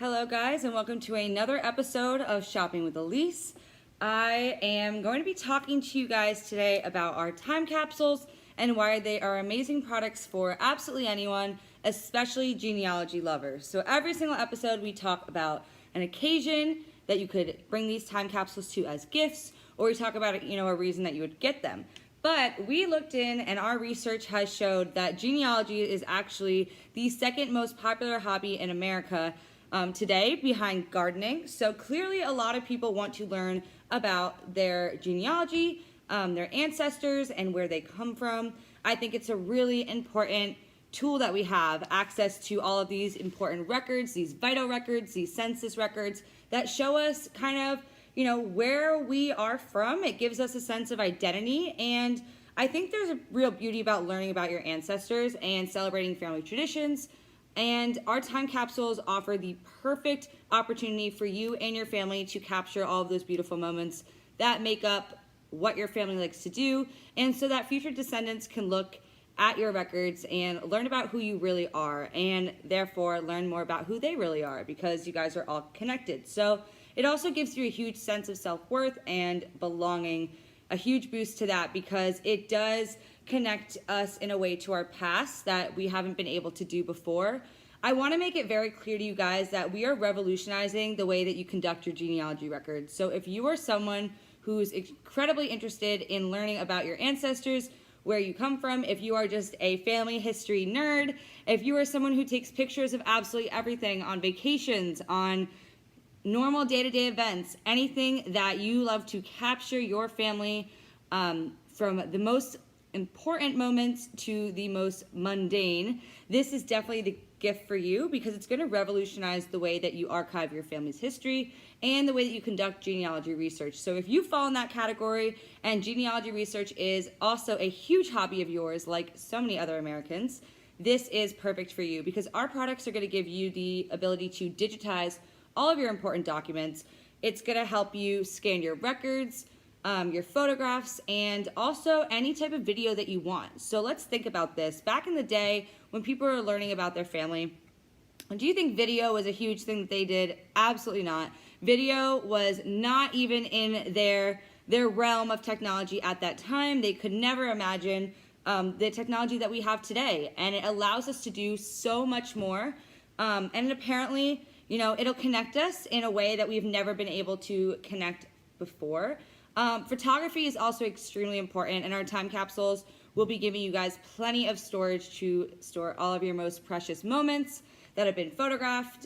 Hello guys, and welcome to another episode of Shopping with Elyse. I am going to be talking to you guys today about our time capsules and why they are amazing products for absolutely anyone, especially genealogy lovers. So every single episode we talk about an occasion that you could bring these time capsules to as gifts, or we talk about a reason that you would get them. But we looked in and our research has showed that genealogy is actually the second most popular hobby in America today, behind gardening. So clearly a lot of people want to learn about their genealogy, their ancestors, and where they come from. I think it's a really important tool that we have access to all of these important records, these vital records, these census records that show us kind of, where we are from. It gives us a sense of identity, and I think there's a real beauty about learning about your ancestors and celebrating family traditions. And our time capsules offer the perfect opportunity for you and your family to capture all of those beautiful moments that make up what your family likes to do, and so that future descendants can look at your records and learn about who you really are, and therefore learn more about who they really are, because you guys are all connected. So it also gives you a huge sense of self-worth and belonging, a huge boost to that, because it does connect us in a way to our past that we haven't been able to do before. I want to make it very clear to you guys that we are revolutionizing the way that you conduct your genealogy records. So if you are someone who's incredibly interested in learning about your ancestors, where you come from, if you are just a family history nerd, if you are someone who takes pictures of absolutely everything on vacations, on normal day-to-day events, anything that you love to capture your family from the most important moments to the most mundane, this is definitely the gift for you, because it's going to revolutionize the way that you archive your family's history and the way that you conduct genealogy research. So if you fall in that category and genealogy research is also a huge hobby of yours, like so many other Americans, this is perfect for you, because our products are going to give you the ability to digitize all of your important documents. It's going to help you scan your records, your photographs, and also any type of video that you want. So let's think about this. Back in the day, when people were learning about their family, do you think video was a huge thing that they did? Absolutely not. Video was not even in their realm of technology at that time. They could never imagine the technology that we have today, and it allows us to do so much more. And apparently, it'll connect us in a way that we've never been able to connect before. Photography is also extremely important, and our time capsules will be giving you guys plenty of storage to store all of your most precious moments that have been photographed.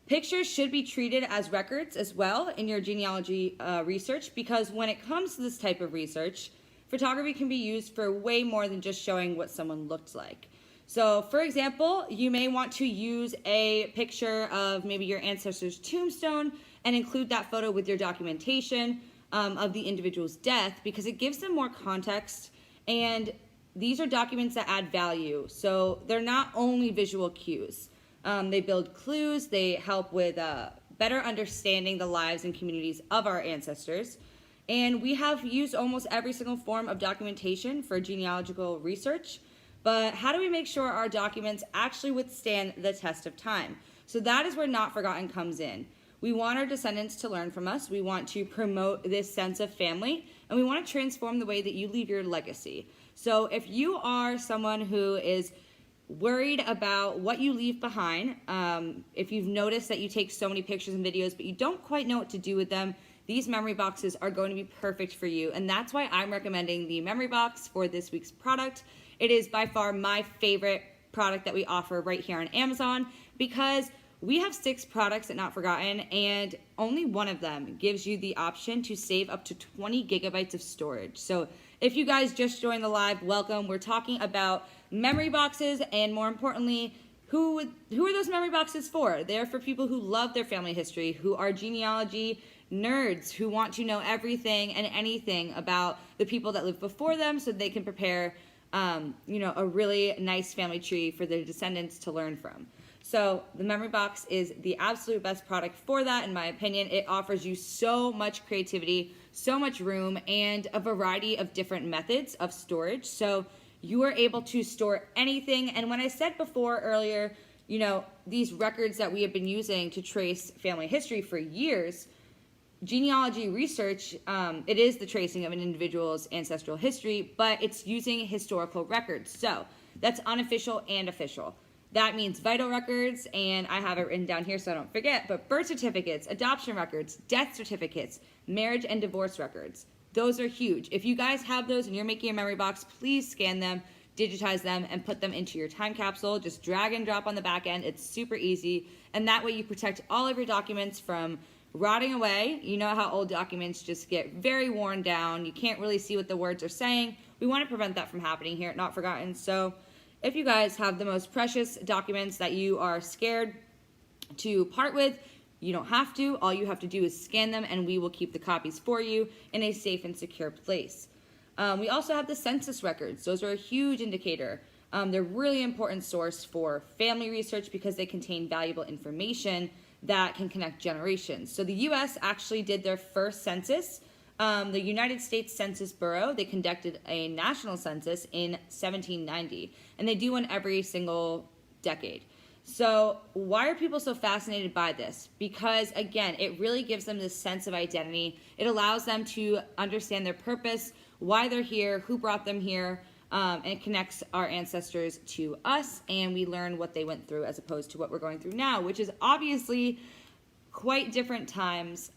Pictures should be treated as records as well in your genealogy research, because when it comes to this type of research, photography can be used for way more than just showing what someone looked like. So, for example, you may want to use a picture of maybe your ancestor's tombstone and include that photo with your documentation of the individual's death, because it gives them more context, and these are documents that add value. So they're not only visual cues. They build clues, they help with better understanding the lives and communities of our ancestors. And we have used almost every single form of documentation for genealogical research, but how do we make sure our documents actually withstand the test of time? So that is where Not Forgotten comes in. We want our descendants to learn from us. We want to promote this sense of family, and we want to transform the way that you leave your legacy. So if you are someone who is worried about what you leave behind, if you've noticed that you take so many pictures and videos but you don't quite know what to do with them, these memory boxes are going to be perfect for you. And that's why I'm recommending the memory box for this week's product. It is by far my favorite product that we offer right here on Amazon, because we have 6 products at Not Forgotten, and only one of them gives you the option to save up to 20 gigabytes of storage. So if you guys just joined the live, welcome. We're talking about memory boxes, and more importantly, who are those memory boxes for? They're for people who love their family history, who are genealogy nerds, who want to know everything and anything about the people that lived before them, so they can prepare a really nice family tree for their descendants to learn from. So the memory box is the absolute best product for that, in my opinion. It offers you so much creativity, so much room, and a variety of different methods of storage. So you are able to store anything. And when I said before earlier, these records that we have been using to trace family history for years, genealogy research, it is the tracing of an individual's ancestral history, but it's using historical records. So that's unofficial and official. That means vital records, and I have it written down here so I don't forget, but birth certificates, adoption records, death certificates, marriage and divorce records. Those are huge. If you guys have those and you're making a memory box, please scan them, digitize them, and put them into your time capsule. Just drag and drop on the back end. It's super easy, and that way you protect all of your documents from rotting away. You know how old documents just get very worn down. You can't really see what the words are saying. We want to prevent that from happening here at Not Forgotten. So if you guys have the most precious documents that you are scared to part with, you don't have to. All you have to do is scan them, and we will keep the copies for you in a safe and secure place. We also have the census records. Those are a huge indicator. They're a really important source for family research because they contain valuable information that can connect generations. So the U.S. actually did their first census. The United States Census Bureau, they conducted a national census in 1790, and they do one every single decade. So why are people so fascinated by this? Because, again, it really gives them this sense of identity. It allows them to understand their purpose, why they're here, who brought them here, and it connects our ancestors to us, and we learn what they went through as opposed to what we're going through now, which is obviously quite different times.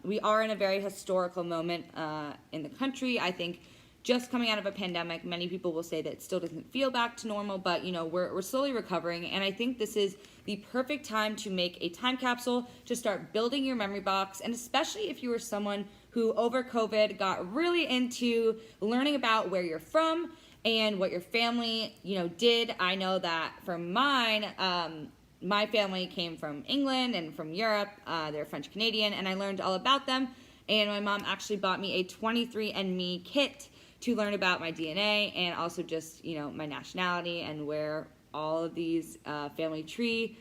We are in a very historical moment in the country. I think just coming out of a pandemic, many people will say that it still doesn't feel back to normal, but we're slowly recovering, and I think this is the perfect time to make a time capsule, to start building your memory box, and especially if you were someone who over COVID got really into learning about where you're from and what your family did. I know that for mine, my family came from England and from Europe. They're French Canadian, and I learned all about them, and my mom actually bought me a 23andMe kit to learn about my DNA and also just, my nationality and where all of these family tree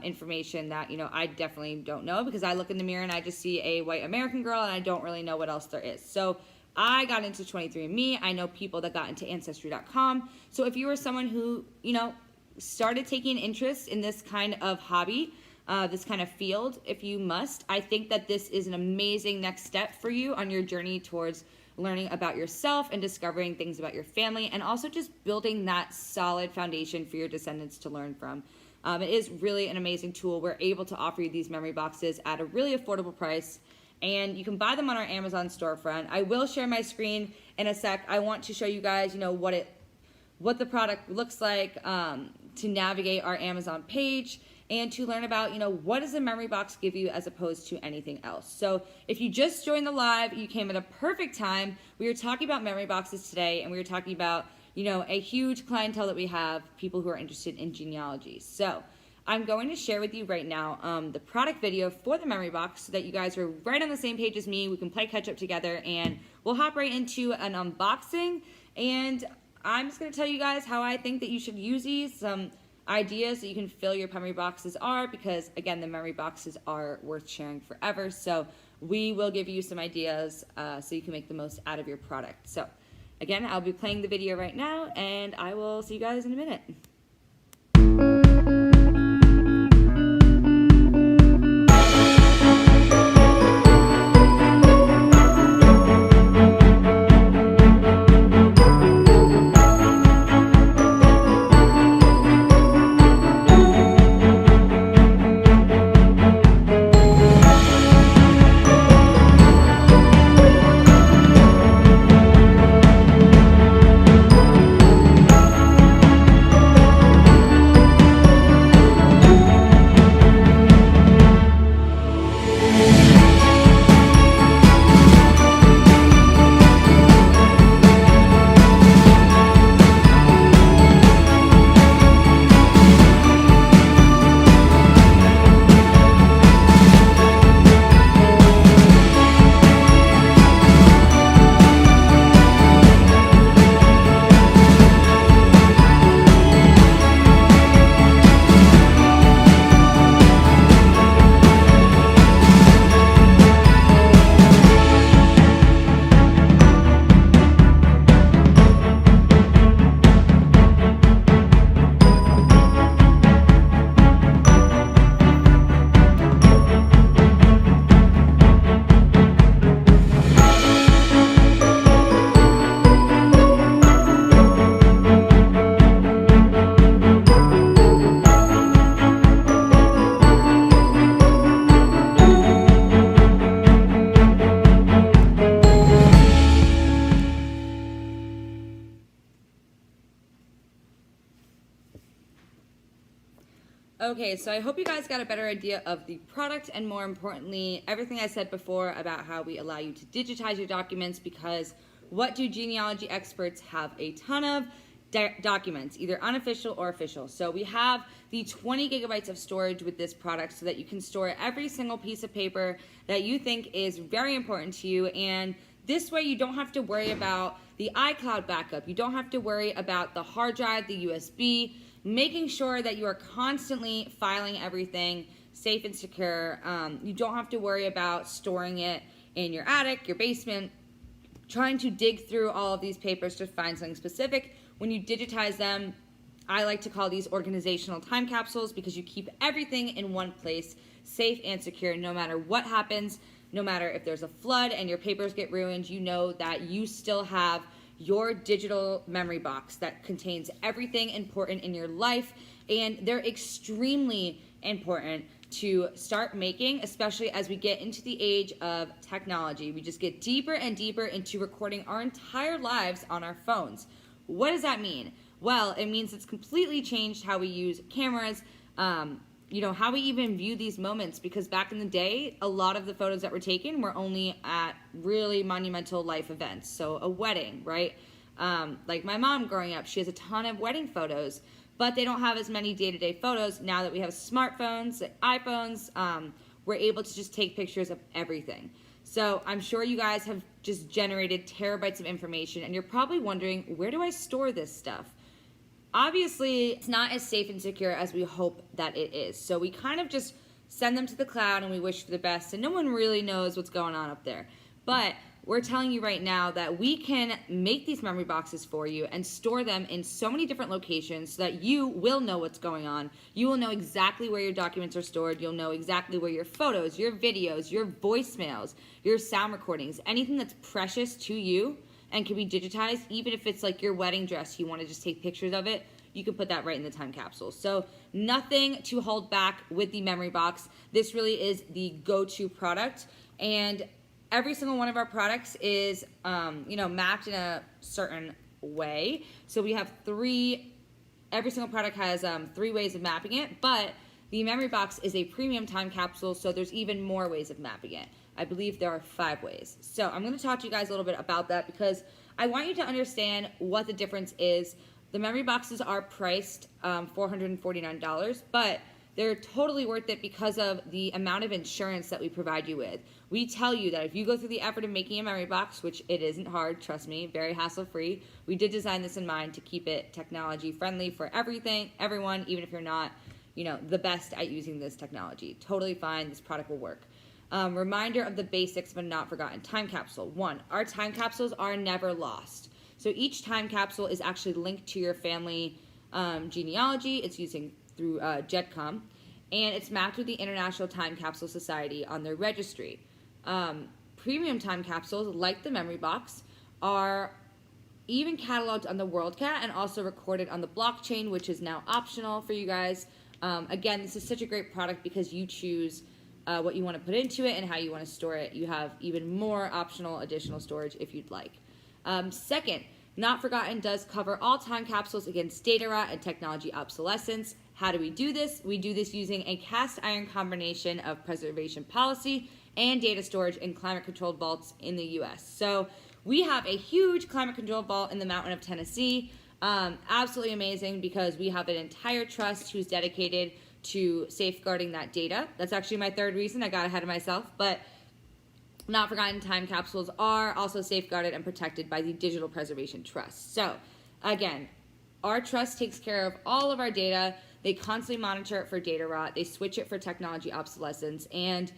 information that, I definitely don't know, because I look in the mirror and I just see a white American girl and I don't really know what else there is. So I got into 23andMe. I know people that got into Ancestry.com. So if you were someone who, started taking interest in this kind of hobby, this kind of field, if you must, I think that this is an amazing next step for you on your journey towards learning about yourself and discovering things about your family, and also just building that solid foundation for your descendants to learn from. It is really an amazing tool. We're able to offer you these memory boxes at a really affordable price, and you can buy them on our Amazon storefront. I will share my screen in a sec. I want to show you guys, what the product looks like, to navigate our Amazon page, and to learn about, what does a memory box give you as opposed to anything else. So if you just joined the live, you came at a perfect time. We were talking about memory boxes today, and we were talking about, a huge clientele that we have, people who are interested in genealogy. So I'm going to share with you right now the product video for the memory box so that you guys are right on the same page as me. We can play catch up together, and we'll hop right into an unboxing. And I'm just going to tell you guys how I think that you should use these, some ideas that you can fill your memory boxes are, because again, the memory boxes are worth sharing forever. So we will give you some ideas so you can make the most out of your product. So again, I'll be playing the video right now, and I will see you guys in a minute. Okay, so I hope you guys got a better idea of the product and more importantly, everything I said before about how we allow you to digitize your documents, because what do genealogy experts have? A ton of documents, either unofficial or official. So we have the 20 gigabytes of storage with this product so that you can store every single piece of paper that you think is very important to you, and this way you don't have to worry about the iCloud backup. You don't have to worry about the hard drive, the USB, making sure that you are constantly filing everything safe and secure. You don't have to worry about storing it in your attic, your basement, trying to dig through all of these papers to find something specific. When you digitize them, I like to call these organizational time capsules because you keep everything in one place, safe and secure, no matter what happens. No matter if there's a flood and your papers get ruined, you know that you still have your digital memory box that contains everything important in your life, and they're extremely important to start making, especially as we get into the age of technology. We just get deeper and deeper into recording our entire lives on our phones. What does that mean? Well, it means it's completely changed how we use cameras, how we even view these moments, because back in the day, a lot of the photos that were taken were only at really monumental life events. So a wedding, right? Like my mom growing up, she has a ton of wedding photos, but they don't have as many day-to-day photos. Now that we have smartphones, iPhones, we're able to just take pictures of everything. So I'm sure you guys have just generated terabytes of information, and you're probably wondering, where do I store this stuff? Obviously, it's not as safe and secure as we hope that it is. So we kind of just send them to the cloud and we wish for the best, and no one really knows what's going on up there. But we're telling you right now that we can make these memory boxes for you and store them in so many different locations so that you will know what's going on. You will know exactly where your documents are stored. You'll know exactly where your photos, your videos, your voicemails, your sound recordings, anything that's precious to you and can be digitized, even if it's like your wedding dress, you want to just take pictures of it, you can put that right in the time capsule. So nothing to hold back with the memory box. This really is the go-to product, and every single one of our products is, mapped in a certain way. So we have every single product has 3 ways of mapping it, but the memory box is a premium time capsule, so there's even more ways of mapping it. I believe there are 5 ways. So I'm going to talk to you guys a little bit about that because I want you to understand what the difference is. The memory boxes are priced $449, but they're totally worth it because of the amount of insurance that we provide you with. We tell you that if you go through the effort of making a memory box, which it isn't hard, trust me, very hassle-free, we did design this in mind to keep it technology-friendly for everyone, even if you're not, the best at using this technology. Totally fine, this product will work. Reminder of the basics but not forgotten. Time capsule. 1, our time capsules are never lost. So each time capsule is actually linked to your family genealogy. It's using through JetCom, and it's mapped with the International Time Capsule Society on their registry. Premium time capsules, like the memory box, are even cataloged on the WorldCat and also recorded on the blockchain, which is now optional for you guys. Again, this is such a great product because you choose what you want to put into it and how you want to store it. You have even more optional additional storage if you'd like. Second, Not Forgotten does cover all time capsules against data rot and technology obsolescence. How do we do this? We do this using a cast iron combination of preservation policy and data storage in climate-controlled vaults in the U.S. So we have a huge climate-controlled vault in the mountain of Tennessee. Absolutely amazing because we have an entire trust who's dedicated to safeguarding that data. That's actually my 3rd reason. I got ahead of myself, but Not Forgotten time capsules are also safeguarded and protected by the Digital Preservation Trust. So again, our trust takes care of all of our data. They constantly monitor it for data rot. They switch it for technology obsolescence. And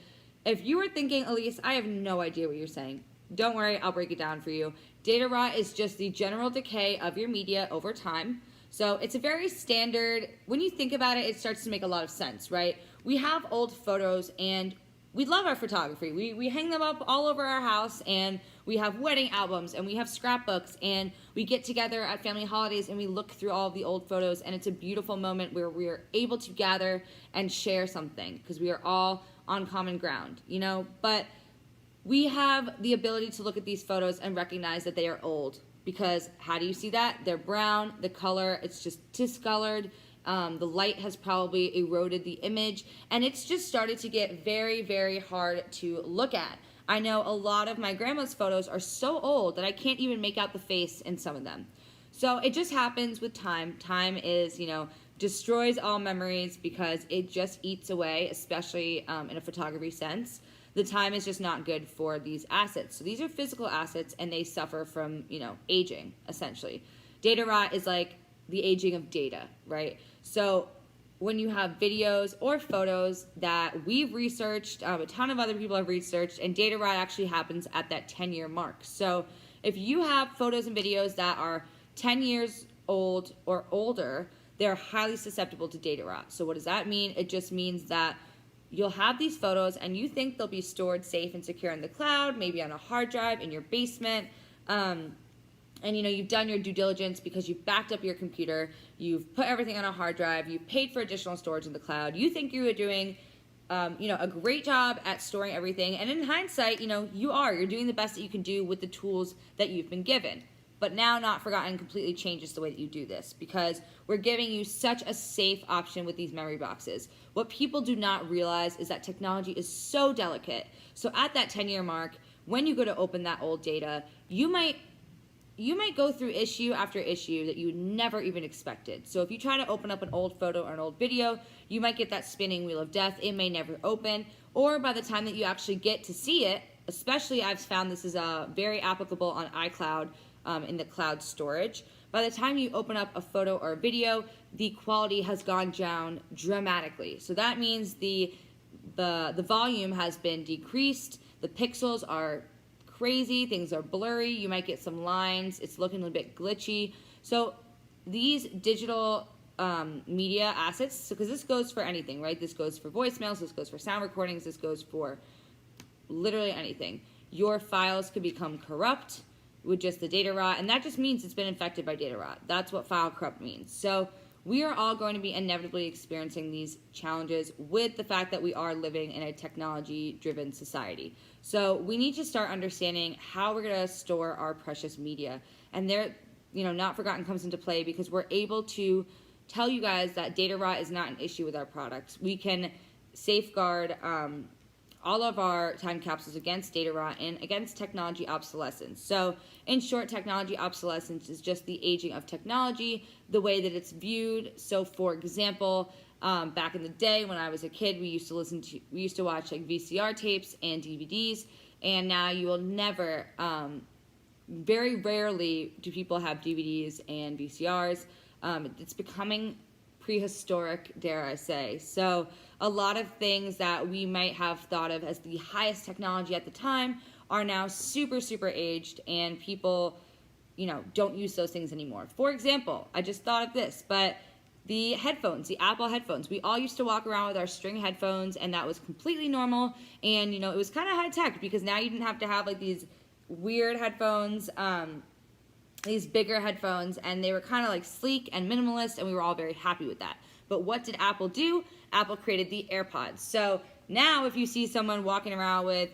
if you were thinking, Elyse, I have no idea what you're saying, don't worry, I'll break it down for you. Data rot is just the general decay of your media over time. So it's a very standard, when you think about it, it starts to make a lot of sense, right? We have old photos and we love our photography. We hang them up all over our house, and we have wedding albums and we have scrapbooks, and we get together at family holidays and we look through all of the old photos, and it's a beautiful moment where we're able to gather and share something because we are all on common ground, but we have the ability to look at these photos and recognize that they are old because how do you see that? They're brown, the color, it's just discolored, The light has probably eroded the image, and it's just started to get very, very hard to look at. I know a lot of my grandma's photos are so old that I can't even make out the face in some of them. So it just happens with time. Time is, destroys all memories because it just eats away, especially in a photography sense. The time is just not good for these assets. So these are physical assets, and they suffer from, aging, essentially. Data rot is like the aging of data, right? So when you have videos or photos that we've researched, a ton of other people have researched, and data rot actually happens at that 10-year mark. So if you have photos and videos that are 10 years old or older, they're highly susceptible to data rot. So what does that mean? It just means that you'll have these photos and you think they'll be stored safe and secure in the cloud, maybe on a hard drive in your basement, and you've done your due diligence because you've backed up your computer, you've put everything on a hard drive, you've paid for additional storage in the cloud, you think you are doing a great job at storing everything, and in hindsight, you're doing the best that you can do with the tools that you've been given. But now Not Forgotten completely changes the way that you do this because we're giving you such a safe option with these memory boxes. What people do not realize is that technology is so delicate. So at that 10-year mark, when you go to open that old data, you might go through issue after issue that you never even expected. So if you try to open up an old photo or an old video, you might get that spinning wheel of death. It may never open. Or by the time that you actually get to see it, especially I've found this is very applicable on iCloud, in the cloud storage. By the time you open up a photo or a video, the quality has gone down dramatically. So that means the volume has been decreased, the pixels are crazy, things are blurry, you might get some lines, it's looking a little bit glitchy. So these digital media assets, because this goes for anything, right? This goes for voicemails, this goes for sound recordings, this goes for literally anything. Your files could become corrupt with just the data rot, and that just means it's been infected by data rot. That's what file corrupt means. So we are all going to be inevitably experiencing these challenges with the fact that we are living in a technology-driven society. So we need to start understanding how we're going to store our precious media. And there, Not Forgotten comes into play because we're able to tell you guys that data rot is not an issue with our products. We can safeguard all of our time capsules against data rot and against technology obsolescence. So in short, technology obsolescence is just the aging of technology, the way that it's viewed. So for example, back in the day when I was a kid, we used to watch like VCR tapes and DVDs, and now you will never, very rarely do people have DVDs and VCRs. It's becoming prehistoric, dare I say. So a lot of things that we might have thought of as the highest technology at the time are now super, super aged, and people, don't use those things anymore. For example, I just thought of this, but the headphones, the Apple headphones, we all used to walk around with our string headphones, and that was completely normal, and, it was kind of high tech because now you didn't have to have like these weird headphones, these bigger headphones, and they were kind of like sleek and minimalist, and we were all very happy with that. But what did Apple do? Apple created the AirPods. So now if you see someone walking around with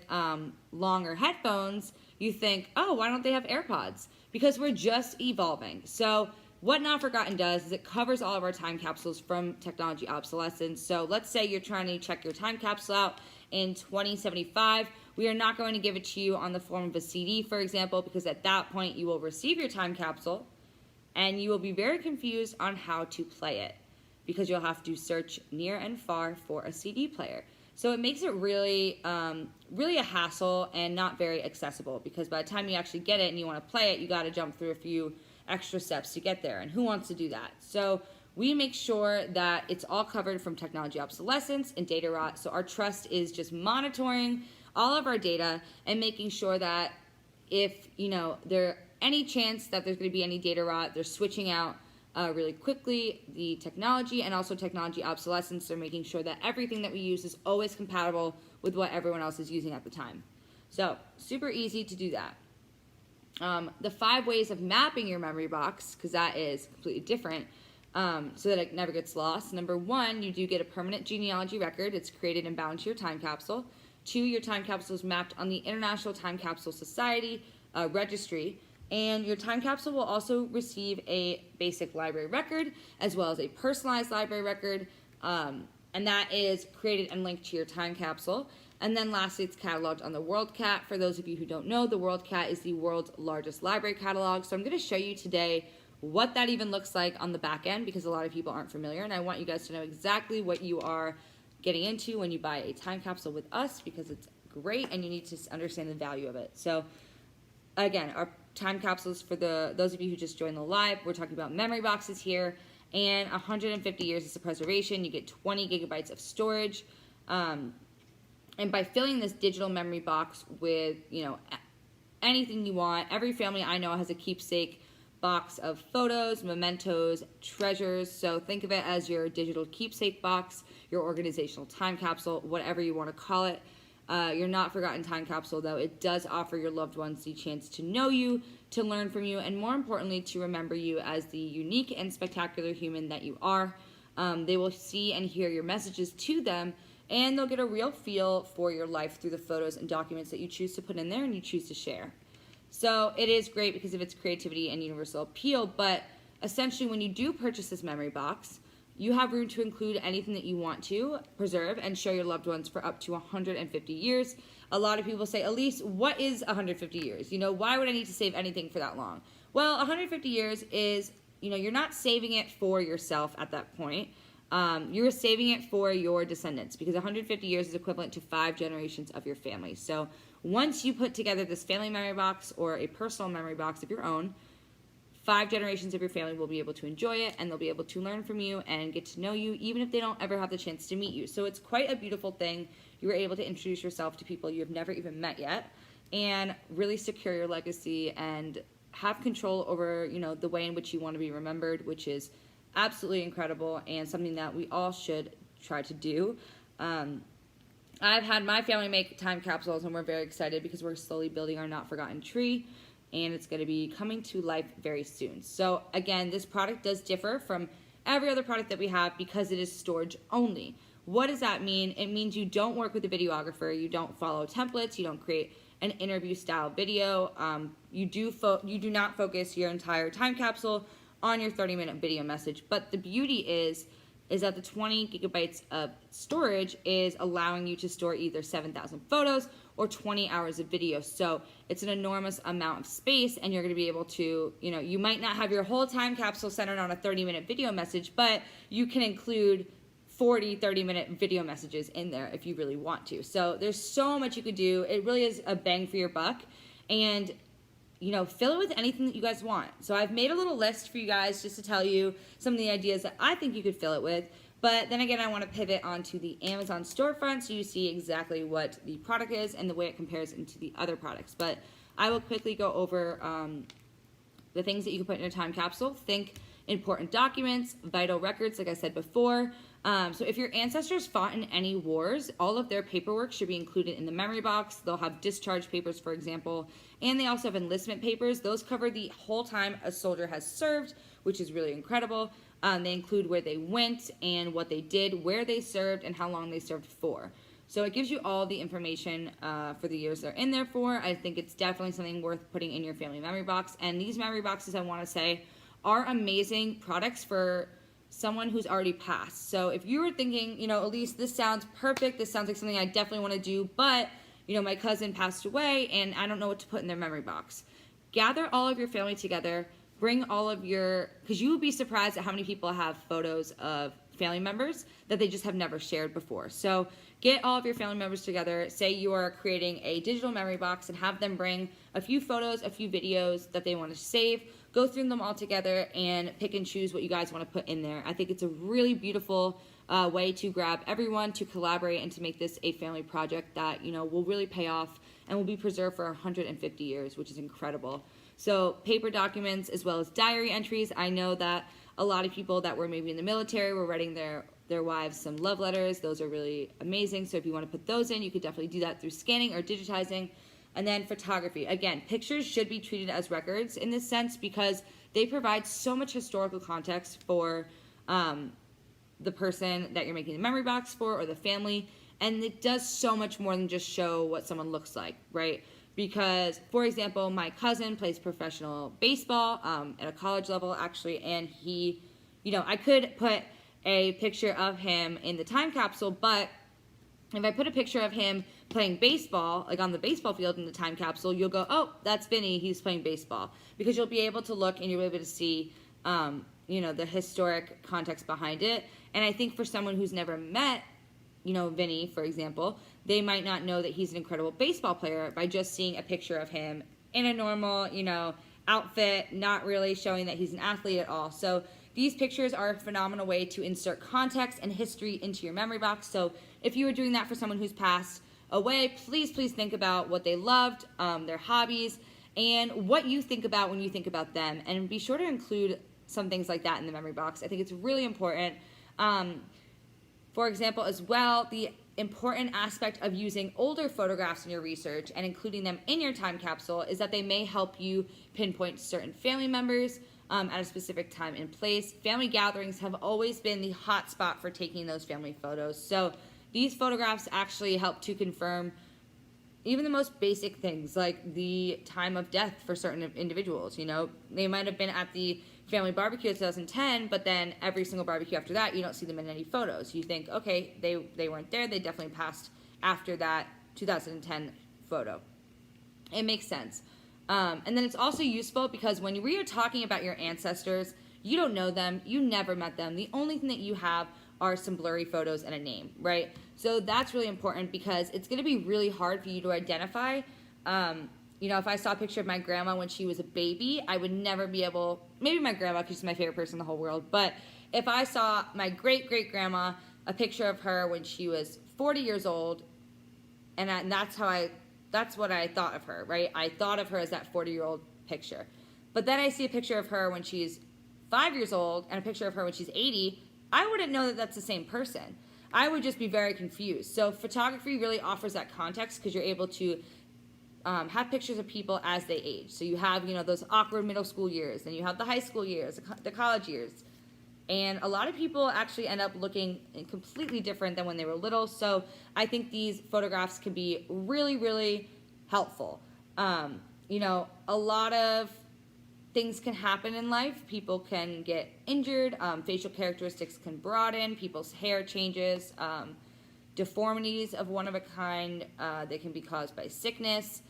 longer headphones, you think, oh, why don't they have AirPods? Because we're just evolving. So what Not Forgotten does is it covers all of our time capsules from technology obsolescence. So let's say you're trying to check your time capsule out in 2075. We are not going to give it to you on the form of a CD, for example, because at that point you will receive your time capsule and you will be very confused on how to play it because you'll have to search near and far for a CD player. So it makes it really, really a hassle and not very accessible because by the time you actually get it and you want to play it, you got to jump through a few extra steps to get there, and who wants to do that? So we make sure that it's all covered from technology obsolescence and data rot. So our trust is just monitoring all of our data and making sure that if there any chance that there's going to be any data rot, they're switching out really quickly the technology, and also technology obsolescence. They're making sure that everything that we use is always compatible with what everyone else is using at the time. So super easy to do that. The 5 ways of mapping your memory box, because that is completely different, so that it never gets lost. Number 1, you do get a permanent genealogy record. It's created and bound to your time capsule. 2, your time capsule is mapped on the International Time Capsule Society registry. And your time capsule will also receive a basic library record as well as a personalized library record, and that is created and linked to your time capsule. And then lastly, it's cataloged on the WorldCat. For those of you who don't know, the WorldCat is the world's largest library catalog. So I'm going to show you today what that even looks like on the back end, because a lot of people aren't familiar, and I want you guys to know exactly what you are getting into when you buy a time capsule with us, because it's great and you need to understand the value of it. So again, our time capsules, for those of you who just joined the live, we're talking about memory boxes here, and 150 years of preservation. You get 20 gigabytes of storage, and by filling this digital memory box with, you know, anything you want, every family I know has a keepsake box of photos, mementos, treasures. So think of it as your digital keepsake box, your organizational time capsule, whatever you want to call it. Your Not Forgotten time capsule, though, it does offer your loved ones the chance to know you, to learn from you, and more importantly, to remember you as the unique and spectacular human that you are. They will see and hear your messages to them, and they'll get a real feel for your life through the photos and documents that you choose to put in there and you choose to share. So it is great because of its creativity and universal appeal, but essentially when you do purchase this memory box, you have room to include anything that you want to preserve and show your loved ones for up to 150 years. A lot of people say, Elyse, what is 150 years? You know, why would I need to save anything for that long? Well, 150 years is, you know, you're not saving it for yourself at that point. You're saving it for your descendants, because 150 years is equivalent to 5 generations of your family. So once you put together this family memory box or a personal memory box of your own, 5 generations of your family will be able to enjoy it, and they'll be able to learn from you and get to know you, even if they don't ever have the chance to meet you. So it's quite a beautiful thing. You were able to introduce yourself to people you have never even met yet, and really secure your legacy and have control over, you know, the way in which you want to be remembered, which is absolutely incredible and something that we all should try to do. I've had my family make time capsules, and we're very excited because we're slowly building our Not Forgotten tree, and it's going to be coming to life very soon. So again, this product does differ from every other product that we have because it is storage only. What does that mean? It means you don't work with a videographer, you don't follow templates, you don't create an interview style video. You do not focus your entire time capsule on your 30-minute video message. But the beauty is that the 20 gigabytes of storage is allowing you to store either 7,000 photos or 20 hours of video. So it's an enormous amount of space, and you're going to be able to, you know, you might not have your whole time capsule centered on a 30-minute video message, but you can include 40 30-minute video messages in there if you really want to. So there's so much you could do. It really is a bang for your buck, and you know, fill it with anything that you guys want. So I've made a little list for you guys just to tell you some of the ideas that I think you could fill it with. But then again, I want to pivot onto the Amazon storefront so you see exactly what the product is and the way it compares into the other products. But I will quickly go over the things that you can put in a time capsule. Think important documents, vital records, like I said before. So if your ancestors fought in any wars, all of their paperwork should be included in the memory box. They'll have discharge papers, for example, and they also have enlistment papers. Those cover the whole time a soldier has served, which is really incredible. They include where they went and what they did, where they served, and how long they served for. So it gives you all the information for the years they're in there for. I think it's definitely something worth putting in your family memory box. And these memory boxes, I want to say, are amazing products for someone who's already passed. So if you were thinking, you know, Elyse, this sounds perfect, this sounds like something I definitely want to do, but, you know, my cousin passed away and I don't know what to put in their memory box. Gather all of your family together, bring all of your, because you would be surprised at how many people have photos of family members that they just have never shared before. So get all of your family members together, say you are creating a digital memory box, and have them bring a few photos, a few videos that they want to save. Go through them all together and pick and choose what you guys want to put in there. I think it's a really beautiful way to grab everyone to collaborate and to make this a family project that, you know, will really pay off and will be preserved for 150 years, which is incredible. So paper documents as well as diary entries. I know that a lot of people that were maybe in the military were writing their wives some love letters. Those are really amazing. So if you want to put those in, you could definitely do that through scanning or digitizing. And then photography. Again, pictures should be treated as records in this sense because they provide so much historical context for the person that you're making the memory box for or the family. And it does so much more than just show what someone looks like, right? because, for example, my cousin plays professional baseball at a college level, actually, and he, I could put a picture of him in the time capsule, but if I put a picture of him playing baseball, like on the baseball field in the time capsule, you'll go, oh, that's Vinny, he's playing baseball. Because you'll be able to look and you'll be able to see, the historic context behind it. And I think for someone who's never met, Vinny, for example, they might not know that he's an incredible baseball player by just seeing a picture of him in a normal, outfit, not really showing that he's an athlete at all. So these pictures are a phenomenal way to insert context and history into your memory box. So if you were doing that for someone who's passed away, please think about what they loved, their hobbies, and what you think about when you think about them. And be sure to include some things like that in the memory box. I think it's really important. For example, as well, the important aspect of using older photographs in your research and including them in your time capsule is that they may help you pinpoint certain family members at a specific time and place. Family gatherings have always been the hot spot for taking those family photos. So these photographs actually help to confirm even the most basic things, like the time of death for certain individuals. They might have been at the family barbecue in 2010, but then every single barbecue after that, you don't see them in any photos. You think, okay, they weren't there. They definitely passed after that 2010 photo. It makes sense. And then it's also useful because when we are talking about your ancestors, you don't know them. You never met them. The only thing that you have are some blurry photos and a name, right? So that's really important because it's going to be really hard for you to identify. If I saw a picture of my grandma when she was a baby, I would never be able, maybe my grandma, because she's my favorite person in the whole world, but if I saw my great-great-grandma, a picture of her when she was 40 years old, and that's what I thought of her, right? I thought of her as that 40-year-old picture. But then I see a picture of her when she's 5 years old and a picture of her when she's 80, I wouldn't know that that's the same person. I would just be very confused. So photography really offers that context because you're able to have pictures of people as they age. So you have, those awkward middle school years, and you have the high school years, the college years. And a lot of people actually end up looking completely different than when they were little. So I think these photographs can be really, really helpful. A lot of things can happen in life. People can get injured. Facial characteristics can broaden. People's hair changes. Deformities of one of a kind. They can be caused by sickness,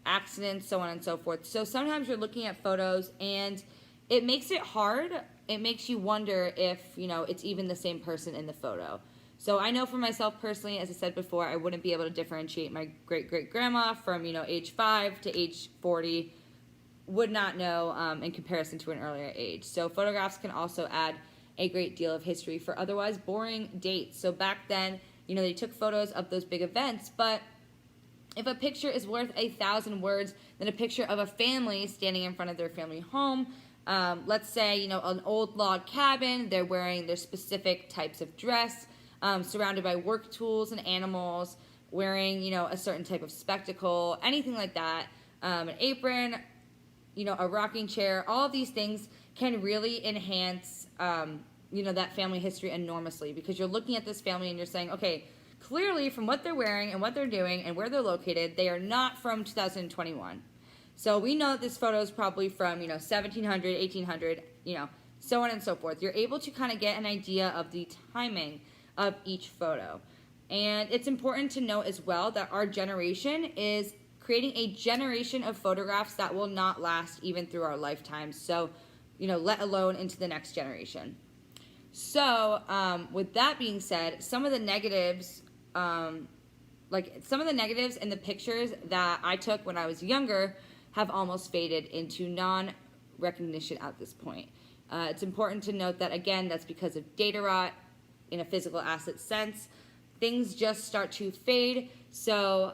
accidents, so on and so forth. So sometimes you're looking at photos and it makes it hard. It makes you wonder if, it's even the same person in the photo. So I know for myself personally, as I said before, I wouldn't be able to differentiate my great-great-grandma from, age 5 to age 40. Would not know in comparison to an earlier age. So photographs can also add a great deal of history for otherwise boring dates. So back then, they took photos of those big events, but if a picture is worth 1,000 words, then a picture of a family standing in front of their family home, let's say, an old log cabin, they're wearing their specific types of dress, surrounded by work tools and animals, wearing, a certain type of spectacle, anything like that, an apron, a rocking chair, all of these things can really enhance, that family history enormously because you're looking at this family and you're saying, okay, clearly from what they're wearing and what they're doing and where they're located, they are not from 2021. So we know that this photo is probably from, 1700, 1800, so on and so forth. You're able to kind of get an idea of the timing of each photo. And it's important to note as well that our generation is creating a generation of photographs that will not last even through our lifetimes. So, let alone into the next generation. So, with that being said, some of the negatives, in the pictures that I took when I was younger have almost faded into non-recognition at this point. It's important to note that, again, that's because of data rot in a physical asset sense. Things just start to fade, so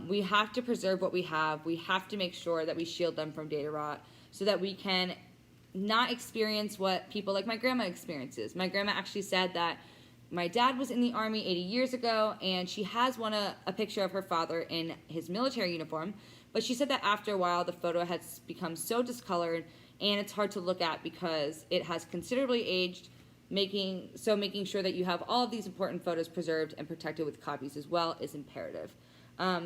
we have to preserve what we have. We have to make sure that we shield them from data rot so that we can not experience what people like my grandma experiences. My grandma actually said that my dad was in the Army 80 years ago, and she has a picture of her father in his military uniform, but she said that after a while the photo has become so discolored and it's hard to look at because it has considerably aged, making sure that you have all of these important photos preserved and protected with copies as well is imperative.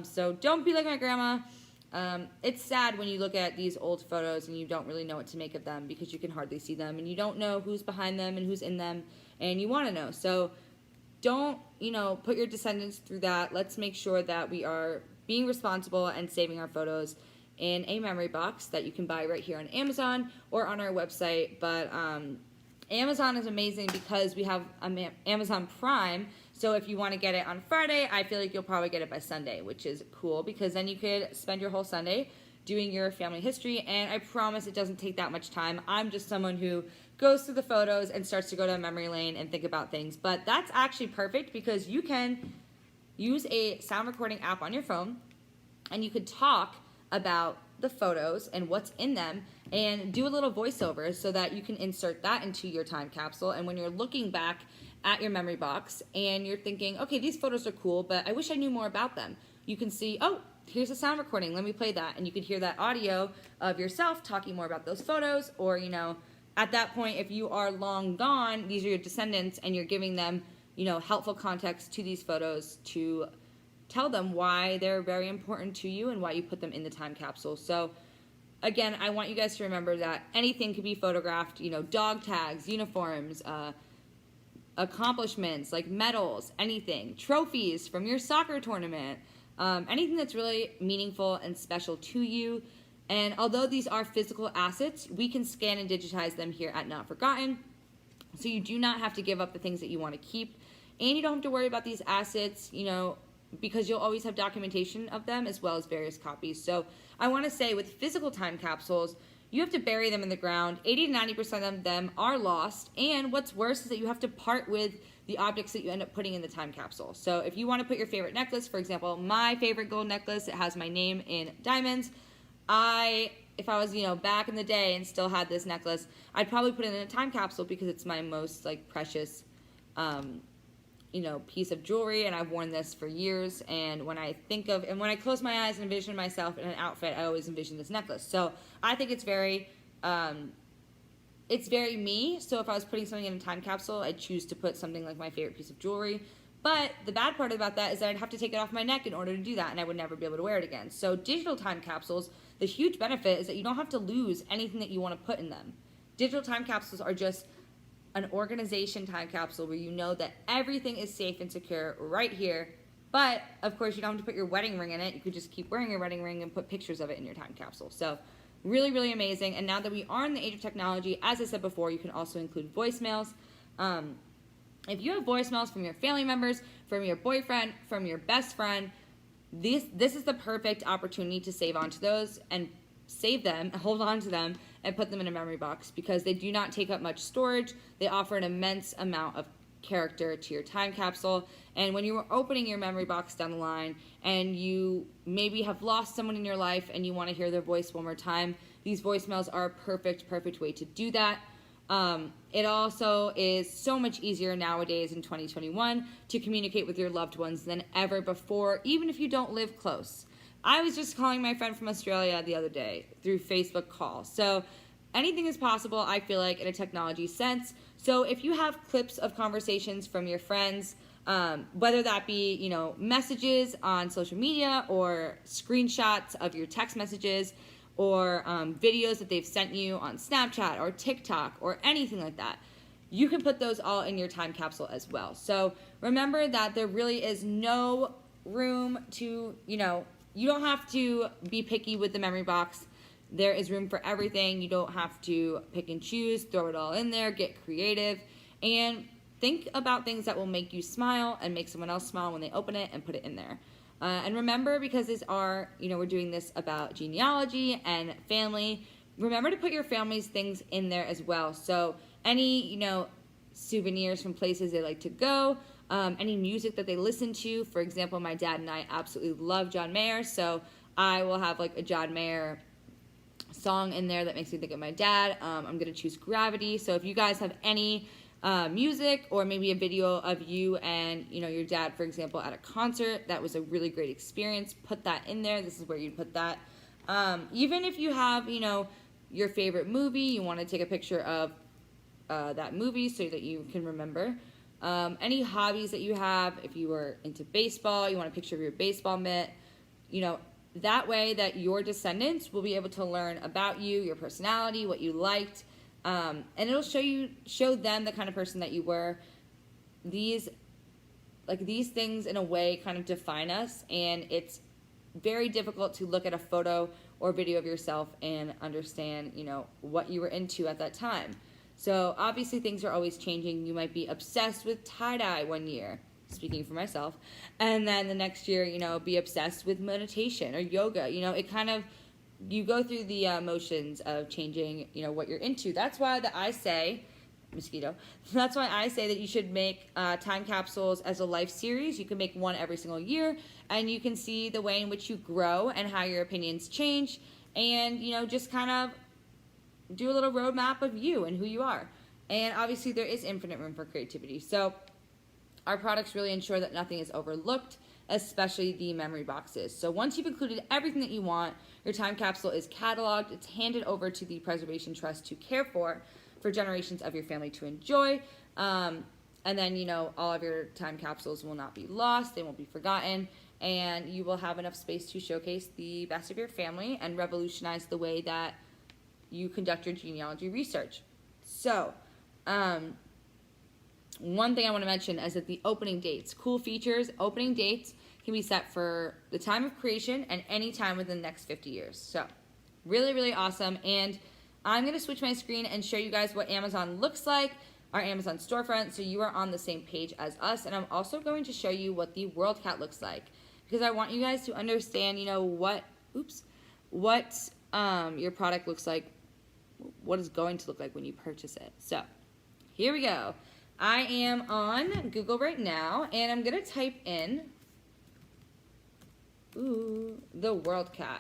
So don't be like my grandma. It's sad when you look at these old photos and you don't really know what to make of them because you can hardly see them and you don't know who's behind them and who's in them, and you want to know. So don't, put your descendants through that. Let's make sure that we are being responsible and saving our photos in a memory box that you can buy right here on Amazon or on our website. But Amazon is amazing because we have Amazon Prime. So if you want to get it on Friday, I feel like you'll probably get it by Sunday, which is cool because then you could spend your whole Sunday doing your family history. And I promise it doesn't take that much time. I'm just someone who goes through the photos and starts to go to memory lane and think about things. But that's actually perfect because you can use a sound recording app on your phone and you could talk about the photos and what's in them and do a little voiceover so that you can insert that into your time capsule. And when you're looking back at your memory box and you're thinking, okay, these photos are cool, but I wish I knew more about them, you can see, oh, here's a sound recording, let me play that. And you could hear that audio of yourself talking more about those photos. Or, at that point, if you are long gone, these are your descendants and you're giving them, helpful context to these photos to tell them why they're very important to you and why you put them in the time capsule. So again, I want you guys to remember that anything could be photographed, dog tags, uniforms, accomplishments like medals, anything, trophies from your soccer tournament, anything that's really meaningful and special to you. And although these are physical assets, we can scan and digitize them here at Not Forgotten. So you do not have to give up the things that you want to keep. And you don't have to worry about these assets, because you'll always have documentation of them as well as various copies. So I want to say with physical time capsules, you have to bury them in the ground. 80 to 90% of them are lost. And what's worse is that you have to part with the objects that you end up putting in the time capsule. So if you want to put your favorite necklace, for example, my favorite gold necklace, it has my name in diamonds. If I was, back in the day and still had this necklace, I'd probably put it in a time capsule because it's my most precious, piece of jewelry, and I've worn this for years. And when I close my eyes and envision myself in an outfit, I always envision this necklace. So I think it's very me. So if I was putting something in a time capsule, I'd choose to put something like my favorite piece of jewelry. But the bad part about that is that I'd have to take it off my neck in order to do that, and I would never be able to wear it again. So digital time capsules, the huge benefit is that you don't have to lose anything that you want to put in them. Digital time capsules are just an organization time capsule where you know that everything is safe and secure right here. But, of course, you don't have to put your wedding ring in it. You could just keep wearing your wedding ring and put pictures of it in your time capsule. So really, really amazing. And now that we are in the age of technology, as I said before, you can also include voicemails. If you have voicemails from your family members, from your boyfriend, from your best friend, this is the perfect opportunity to save onto those and save them, hold on to them, and put them in a memory box because they do not take up much storage. They offer an immense amount of character to your time capsule. And when you are opening your memory box down the line and you maybe have lost someone in your life and you want to hear their voice one more time, these voicemails are a perfect way to do that. It also is so much easier nowadays in 2021 to communicate with your loved ones than ever before, even if you don't live close. I was just calling my friend from Australia the other day through Facebook call. So anything is possible, I feel like, in a technology sense. So if you have clips of conversations from your friends, whether that be, messages on social media or screenshots of your text messages, or videos that they've sent you on Snapchat or TikTok or anything like that, you can put those all in your time capsule as well. So remember that there really is no room to, you don't have to be picky with the memory box. There is room for everything. You don't have to pick and choose, throw it all in there, get creative, and think about things that will make you smile and make someone else smile when they open it and put it in there. And remember, because these are, we're doing this about genealogy and family, remember to put your family's things in there as well. So any, souvenirs from places they like to go, any music that they listen to. For example, my dad and I absolutely love John Mayer, so I will have a John Mayer song in there that makes me think of my dad. I'm going to choose Gravity. So if you guys have any music or maybe a video of you and your dad, for example, at a concert that was a really great experience, put that in there. This is where you'd put that. Even if you have your favorite movie, you want to take a picture of that movie so that you can remember. Any hobbies that you have, if you were into baseball, you want a picture of your baseball mitt, that way that your descendants will be able to learn about you, your personality, what you liked, and it'll show them the kind of person that you were. These things in a way kind of define us, and it's very difficult to look at a photo or video of yourself and understand, what you were into at that time. So obviously things are always changing. You might be obsessed with tie-dye one year, speaking for myself, and then the next year, be obsessed with meditation or yoga. It kind of, you go through the motions of changing, what you're into. That's why I say that you should make time capsules as a life series. You can make one every single year, and you can see the way in which you grow and how your opinions change, and just kind of do a little roadmap of you and who you are. And obviously there is infinite room for creativity. So our products really ensure that nothing is overlooked, especially the memory boxes. So once you've included everything that you want, your time capsule is cataloged. It's handed over to the Preservation Trust to care for generations of your family to enjoy. And then, all of your time capsules will not be lost. They won't be forgotten. And you will have enough space to showcase the best of your family and revolutionize the way that you conduct your genealogy research. So, one thing I want to mention is that the opening dates, cool features, opening dates can be set for the time of creation and any time within the next 50 years. So, really, really awesome. And I'm going to switch my screen and show you guys what Amazon looks like, our Amazon storefront, so you are on the same page as us. And I'm also going to show you what the WorldCat looks like, because I want you guys to understand, what your product looks like, what it's going to look like when you purchase it. So here we go. I am on Google right now, and I'm going to type in the WorldCat.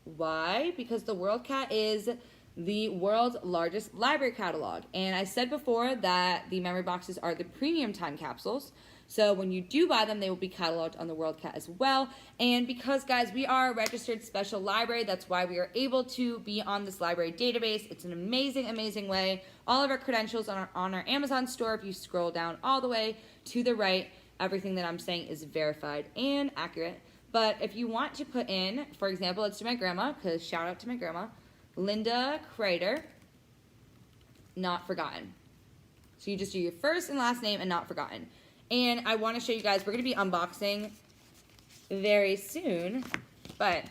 Why? Because the WorldCat is the world's largest library catalog. And I said before that the memory boxes are the premium time capsules. So when you do buy them, they will be cataloged on the WorldCat as well. And because, guys, we are a registered special library, that's why we are able to be on this library database. It's an amazing, amazing way. All of our credentials are on our Amazon store. If you scroll down all the way to the right, everything that I'm saying is verified and accurate. But if you want to put in, for example, let's do my grandma, because shout out to my grandma, Linda Crater, not forgotten. So you just do your first and last name and not forgotten. And I want to show you guys, we're going to be unboxing very soon, but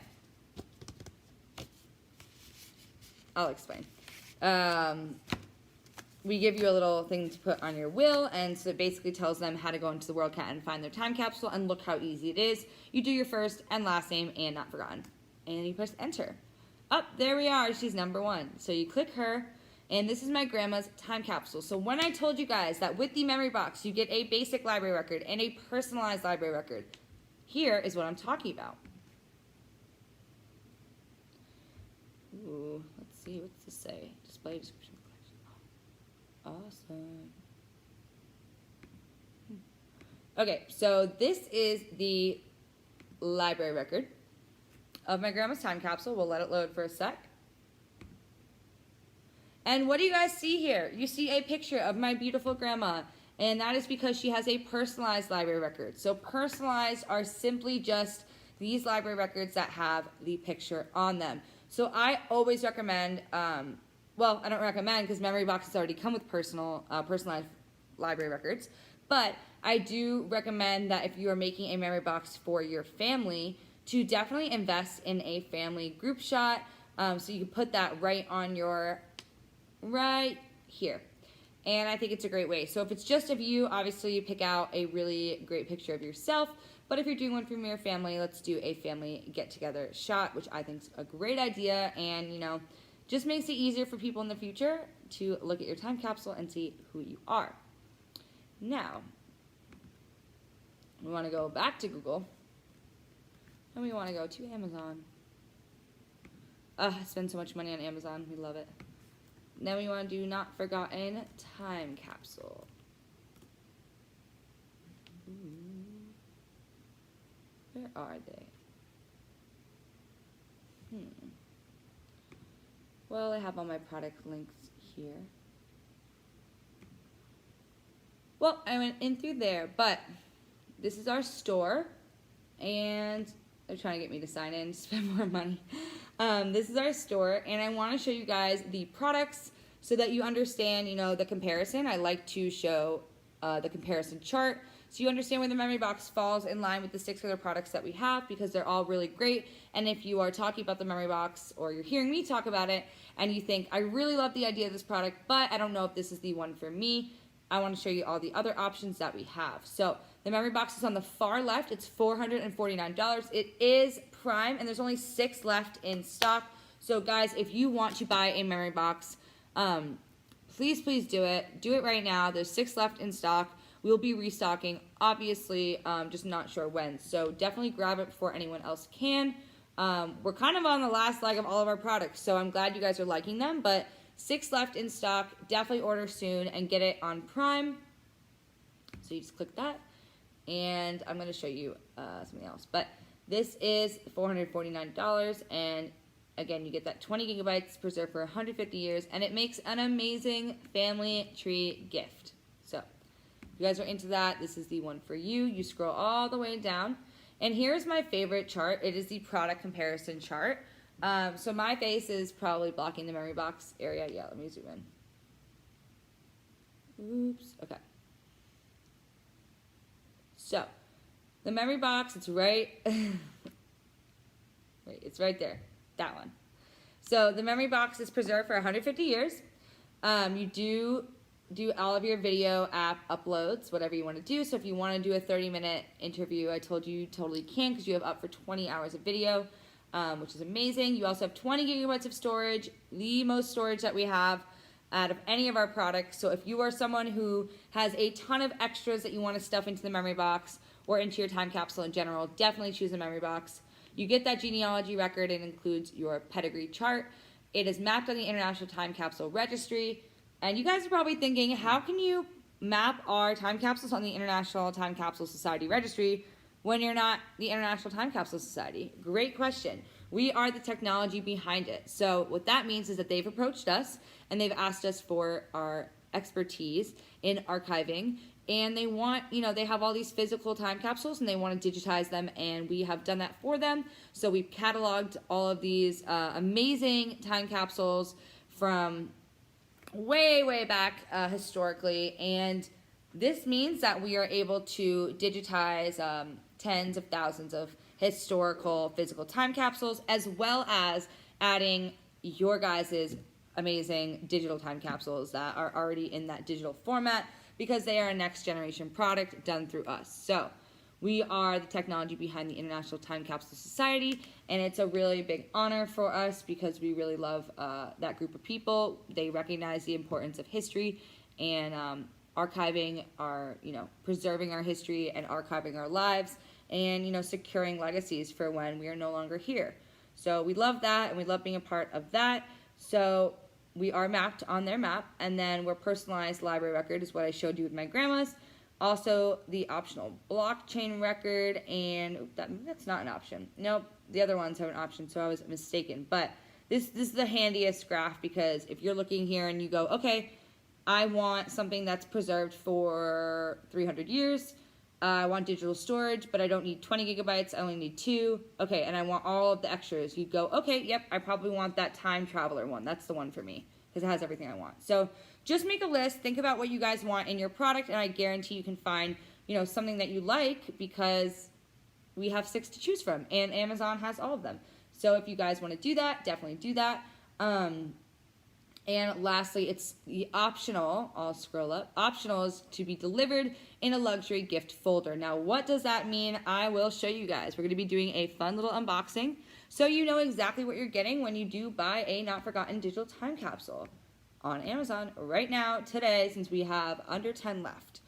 I'll explain. We give you a little thing to put on your will, and so it basically tells them how to go into the WorldCat and find their time capsule, and look how easy it is. You do your first and last name and not forgotten, and you press enter. Up, there we are, she's number 1. So you click her, and this is my grandma's time capsule. So when I told you guys that with the memory box, you get a basic library record and a personalized library record, here is what I'm talking about. Ooh, let's see, what's this say? Display description. Awesome. Okay, so this is the library record of my grandma's time capsule. We'll let it load for a sec. And what do you guys see here? You see a picture of my beautiful grandma, and that is because she has a personalized library record. So personalized are simply just these library records that have the picture on them. So I always recommend, well, I don't recommend because memory boxes already come with personalized library records, but I do recommend that if you are making a memory box for your family, to definitely invest in a family group shot, so you can put that right on your, right here. And I think it's a great way. So if it's just of you, obviously you pick out a really great picture of yourself, but if you're doing one from your family, let's do a family get-together shot, which I think is a great idea, and, you know, just makes it easier for people in the future to look at your time capsule and see who you are. Now, we want to go back to Google, and we want to go to Amazon. I spend so much money on Amazon. We love it. Then we want to do Not Forgotten Time Capsule. Ooh. Where are they? Well, I have all my product links here. Well, I went in through there, but this is our store, and They're trying to get me to sign in, spend more money. This is our store, and I want to show you guys the products so that you understand, you know, the comparison. I like to show the comparison chart so you understand where the memory box falls in line with the 6 other products that we have, because they're all really great. And if you are talking about the memory box, or you're hearing me talk about it, and you think, I really love the idea of this product, but I don't know if this is the one for me, I want to show you all the other options that we have. So the memory box is on the far left. It's $449. It is prime, and there's only 6 left in stock. So guys, if you want to buy a memory box, please do it. Do it right now. There's 6 left in stock. We'll be restocking, obviously, just not sure when. So definitely grab it before anyone else can. We're kind of on the last leg of all of our products, so I'm glad you guys are liking them, but 6 left in stock. Definitely order soon and get it on Prime. So you just click that, and I'm going to show you something else. But this is $449, and again, you get that 20 gigabytes preserved for 150 years, and it makes an amazing family tree gift. So if you guys are into that, this is the one for you. You scroll all the way down, and here's my favorite chart. It is the product comparison chart. So my face is probably blocking the memory box area. Yeah, let me zoom in. Oops, okay. So the memory box, it's right, it's right there, that one. So the memory box is preserved for 150 years. You do all of your video app uploads, whatever you want to do. So if you want to do a 30-minute interview, I told you totally can, because you have up for 20 hours of video, which is amazing. You also have 20 gigabytes of storage, the most storage that we have out of any of our products. So if you are someone who has a ton of extras that you want to stuff into the memory box or into your time capsule in general, definitely choose a memory box. You get that genealogy record. It includes your pedigree chart. It is mapped on the International Time Capsule Registry. And you guys are probably thinking, how can you map our time capsules on the International Time Capsule Society Registry when you're not the International Time Capsule Society? Great question. We are the technology behind it. So what that means is that they've approached us and they've asked us for our expertise in archiving, and they want, you know, they have all these physical time capsules and they want to digitize them, and we have done that for them. So we've cataloged all of these amazing time capsules from way back historically, and this means that we are able to digitize tens of thousands of historical physical time capsules, as well as adding your guys' amazing digital time capsules that are already in that digital format, because they are a next generation product done through us. So we are the technology behind the International Time Capsule Society, and it's a really big honor for us because we really love that group of people. They recognize the importance of history and archiving our, preserving our history and archiving our lives, and, securing legacies for when we are no longer here. So we love that, and we love being a part of that. So we are mapped on their map, and then we're personalized library record is what I showed you with my grandma's. Also, the optional blockchain record, and that's not an option. Nope, the other ones have an option, so I was mistaken. But this is the handiest graph, because if you're looking here and you go, okay, I want something that's preserved for 300 years. I want digital storage, but I don't need 20 gigabytes. I only need 2. Okay, and I want all of the extras. You go, okay, yep, I probably want that time traveler one. That's the one for me, because it has everything I want. So just make a list. Think about what you guys want in your product, and I guarantee you can find, something that you like, because we have 6 to choose from, and Amazon has all of them. So if you guys want to do that, definitely do that. And lastly, it's the optional. I'll scroll up. Optional is to be delivered in a luxury gift folder. Now, what does that mean? I will show you guys. We're going to be doing a fun little unboxing, so you know exactly what you're getting when you do buy a Not Forgotten digital time capsule on Amazon right now, today, since we have under 10 left.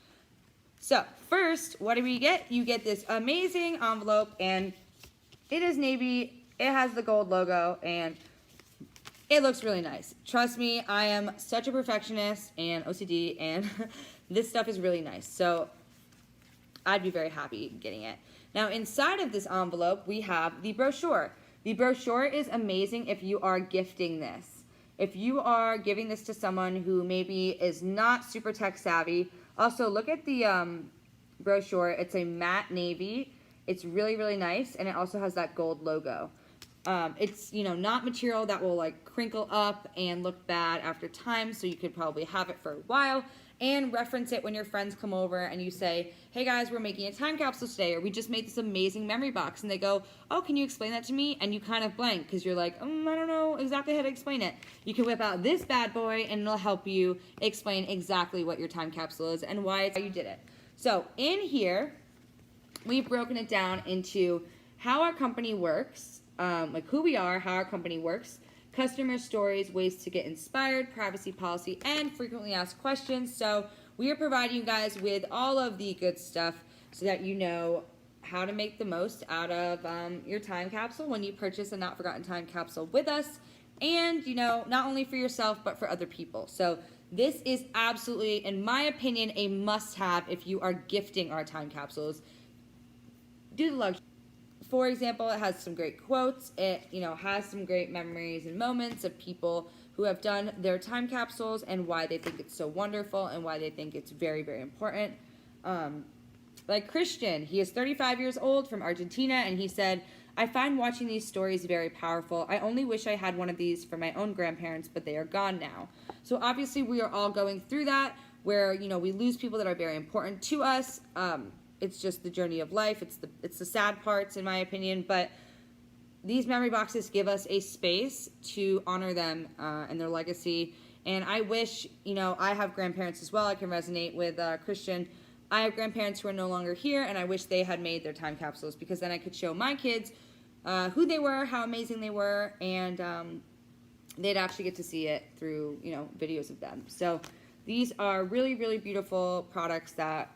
So first, what do we get? You get this amazing envelope, and it is navy. It has the gold logo, and it looks really nice. Trust me, I am such a perfectionist and OCD, and this stuff is really nice. So I'd be very happy getting it. Now, inside of this envelope, we have the brochure. The brochure is amazing if you are gifting this. If you are giving this to someone who maybe is not super tech savvy, also look at the brochure. It's a matte navy, It's really, really nice, and it also has that gold logo. It's, you know, not material that will like crinkle up and look bad after time, so you could probably have it for a while and reference it when your friends come over and you say, hey guys, we're making a time capsule today, or we just made this amazing memory box, and they go, oh, can you explain that to me? And you kind of blank because you're like, I don't know exactly how to explain it. You can whip out this bad boy and it'll help you explain exactly what your time capsule is and why it's how you did it. So in here, we've broken it down into how our company works, like who we are, how our company works, customer stories, ways to get inspired, privacy policy, and frequently asked questions. So we are providing you guys with all of the good stuff so that you know how to make the most out of your time capsule when you purchase a Not Forgotten time capsule with us, and, you know, not only for yourself but for other people. So this is absolutely, in my opinion, a must-have if you are gifting our time capsules. Do the luxury. For example, it has some great quotes. It, you know, has some great memories and moments of people who have done their time capsules and why they think it's so wonderful and why they think it's very, very important. Like Christian, he is 35 years old from Argentina, and he said, I find watching these stories very powerful. I only wish I had one of these for my own grandparents, but they are gone now. So obviously we are all going through that where, you know, we lose people that are very important to us. It's just the journey of life. It's the sad parts, in my opinion. But these memory boxes give us a space to honor them and their legacy. And I wish, you know, I have grandparents as well. I can resonate with Christian. I have grandparents who are no longer here, and I wish they had made their time capsules, because then I could show my kids who they were, how amazing they were, and they'd actually get to see it through, you know, videos of them. So these are really, really beautiful products that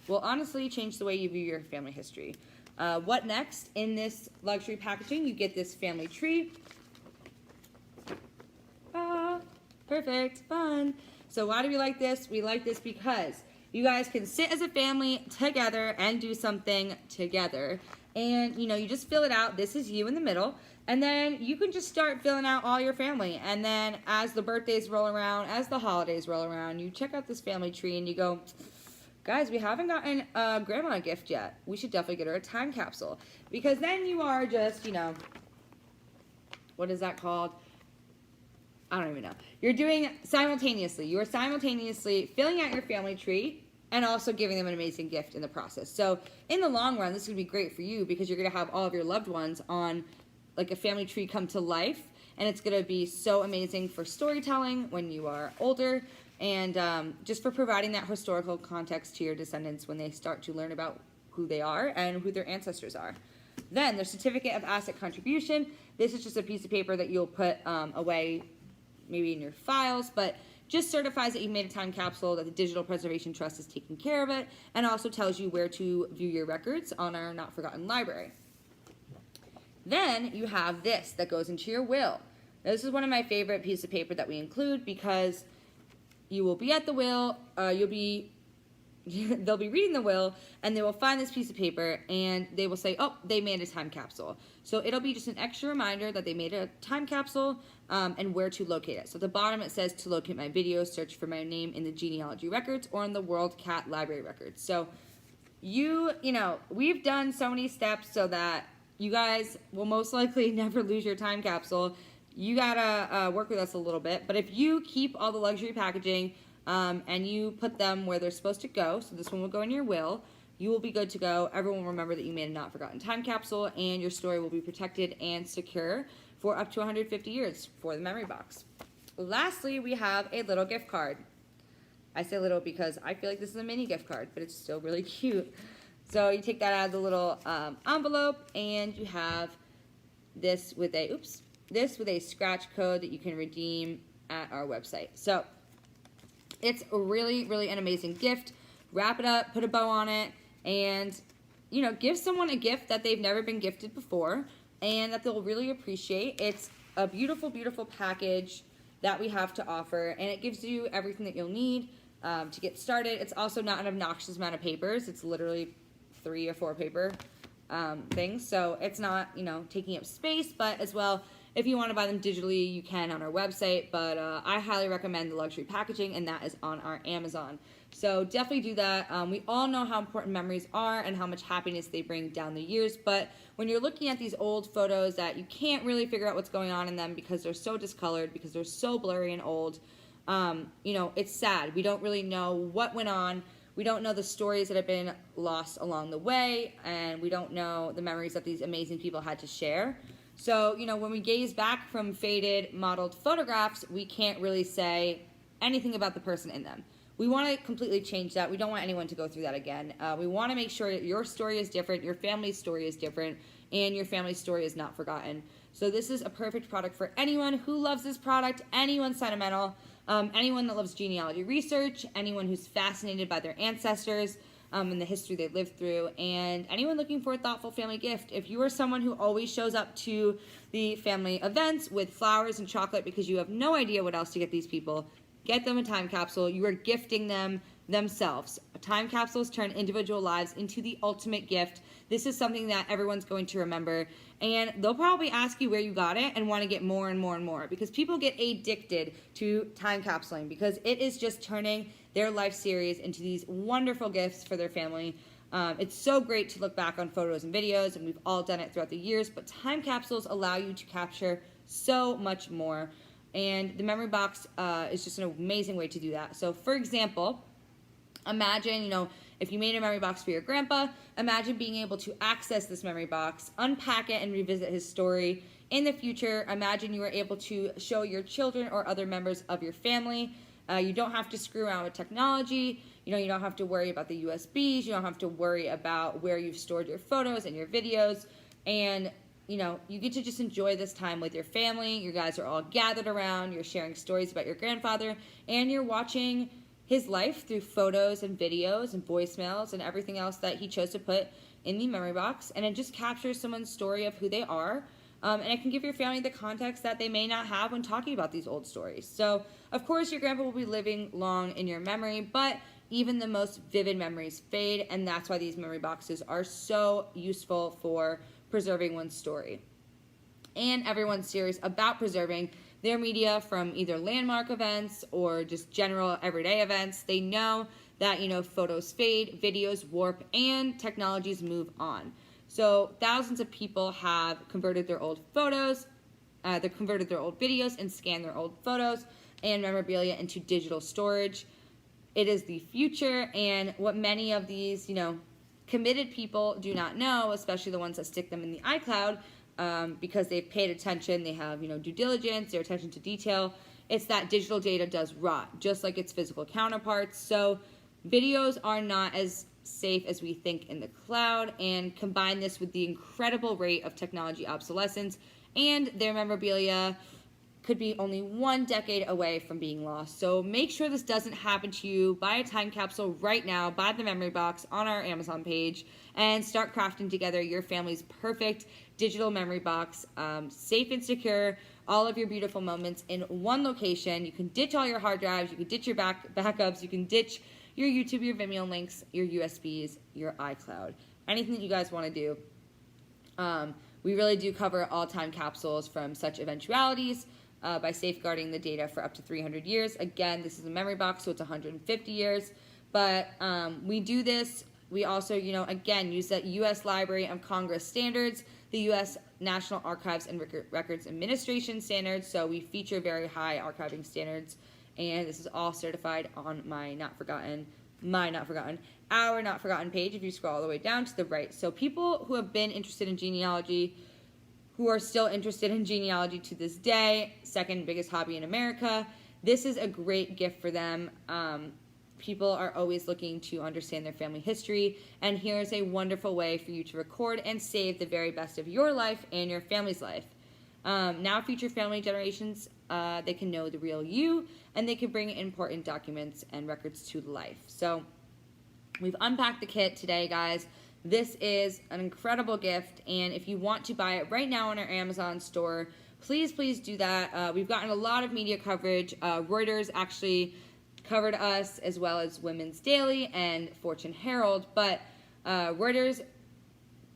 will honestly change the way you view your family history. What next? In this luxury packaging, you get this family tree. Perfect, fun. So why do we like this? We like this because you guys can sit as a family together and do something together. And, you know, you just fill it out. This is you in the middle. And then you can just start filling out all your family. And then as the birthdays roll around, as the holidays roll around, you check out this family tree and you go, guys, we haven't gotten grandma a gift yet. We should definitely get her a time capsule. Because then you are just, you know, what is that called? I don't even know. You're doing simultaneously. You are simultaneously filling out your family tree and also giving them an amazing gift in the process. So in the long run, this is going to be great for you because you're going to have all of your loved ones on like a family tree come to life. And it's going to be so amazing for storytelling when you are older, and just for providing that historical context to your descendants when they start to learn about who they are and who their ancestors are. Then the certificate of asset contribution. This is just a piece of paper that you'll put away maybe in your files, but just certifies that you made a time capsule, that the Digital Preservation Trust is taking care of it, and also tells you where to view your records on our Not Forgotten library. Then you have this that goes into your will. Now, this is one of my favorite pieces of paper that we include because you will be at the will, they'll be reading the will, and they will find this piece of paper, and they will say, oh, they made a time capsule. So it'll be just an extra reminder that they made a time capsule and where to locate it. So at the bottom it says, to locate my videos, search for my name in the genealogy records or in the World Cat Library records. So you know, we've done so many steps so that you guys will most likely never lose your time capsule. You gotta work with us a little bit, but if you keep all the luxury packaging and you put them where they're supposed to go, so this one will go in your will, you will be good to go. Everyone will remember that you made a Not Forgotten time capsule, and your story will be protected and secure for up to 150 years for the memory box. Lastly, we have a little gift card. I say little because I feel like this is a mini gift card, but it's still really cute. So you take that out of the little envelope, and you have this with a scratch code that you can redeem at our website. So it's really, really an amazing gift. Wrap it up, put a bow on it, and, you know, give someone a gift that they've never been gifted before and that they'll really appreciate. It's a beautiful, beautiful package that we have to offer, and it gives you everything that you'll need to get started. It's also not an obnoxious amount of papers. It's literally 3 or 4 paper things, so it's not, you know, taking up space, but as well, If you want to buy them digitally, you can on our website, but I highly recommend the luxury packaging, and that is on our Amazon. So definitely do that. We all know how important memories are and how much happiness they bring down the years, but when you're looking at these old photos that you can't really figure out what's going on in them because they're so discolored, because they're so blurry and old, it's sad. We don't really know what went on. We don't know the stories that have been lost along the way, and we don't know the memories that these amazing people had to share. So, when we gaze back from faded, modeled photographs, we can't really say anything about the person in them. We want to completely change that. We don't want anyone to go through that again. We want to make sure that your story is different, your family's story is different, and your family's story is not forgotten. So this is a perfect product for anyone who loves this product, anyone sentimental, anyone that loves genealogy research, anyone who's fascinated by their ancestors, and the history they lived through, and anyone looking for a thoughtful family gift. If you are someone who always shows up to the family events with flowers and chocolate because you have no idea what else to get these people, get them a time capsule. You are gifting them themselves. Time capsules turn individual lives into the ultimate gift. This is something that everyone's going to remember, and they'll probably ask you where you got it and want to get more and more and more, because people get addicted to time capsuling because it is just turning their life series into these wonderful gifts for their family. It's so great to look back on photos and videos, and we've all done it throughout the years, but time capsules allow you to capture so much more, and the memory box is just an amazing way to do that. So for example, imagine, if you made a memory box for your grandpa, imagine being able to access this memory box, unpack it, and revisit his story. In the future, imagine you were able to show your children or other members of your family. You don't have to screw around with technology. You don't have to worry about the USBs. You don't have to worry about where you've stored your photos and your videos. And, you get to just enjoy this time with your family. You guys are all gathered around. You're sharing stories about your grandfather, and you're watching his life through photos and videos and voicemails and everything else that he chose to put in the memory box. And it just captures someone's story of who they are. And it can give your family the context that they may not have when talking about these old stories. So, of course, your grandpa will be living long in your memory, but even the most vivid memories fade, and that's why these memory boxes are so useful for preserving one's story. And everyone's serious about preserving their media from either landmark events or just general everyday events. They know that, photos fade, videos warp, and technologies move on. So thousands of people have converted their old photos, they've converted their old videos and scanned their old photos and memorabilia into digital storage. It is the future, and what many of these, committed people do not know, especially the ones that stick them in the iCloud, because they've paid attention, they have, due diligence, their attention to detail, it's that digital data does rot, just like its physical counterparts. So videos are not as safe as we think in the cloud, and combine this with the incredible rate of technology obsolescence, and their memorabilia could be only 1 decade away from being lost. So make sure this doesn't happen to you. Buy a time capsule right now, buy the memory box on our Amazon page, and start crafting together your family's perfect digital memory box, safe and secure, all of your beautiful moments in one location. You can ditch all your hard drives, you can ditch your backups, you can ditch your YouTube, your Vimeo links, your USBs, your iCloud, anything that you guys want to do. We really do cover all time capsules from such eventualities by safeguarding the data for up to 300 years. Again, this is a memory box, so it's 150 years. But we do this. We also, again, use the U.S. Library of Congress standards, the U.S. National Archives and Records Administration standards. So we feature very high archiving standards. And this is all certified on our Not Forgotten page if you scroll all the way down to the right. So people who have been interested in genealogy, who are still interested in genealogy to this day, second biggest hobby in America, this is a great gift for them. People are always looking to understand their family history, and here's a wonderful way for you to record and save the very best of your life and your family's life. Now future family generations, they can know the real you, and they can bring important documents and records to life. So we've unpacked the kit today, guys. This is an incredible gift, and if you want to buy it right now on our Amazon store, please do that. We've gotten a lot of media coverage. Reuters actually covered us, as well as Women's Daily and Fortune Herald, but Reuters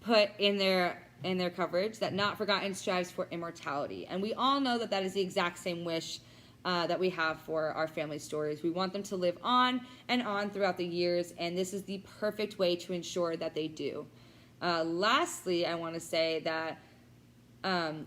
put in their in their coverage that Not Forgotten strives for immortality. And we all know that that is the exact same wish that we have for our family stories. We want them to live on and on throughout the years, and this is the perfect way to ensure that they do. Lastly, I want to say that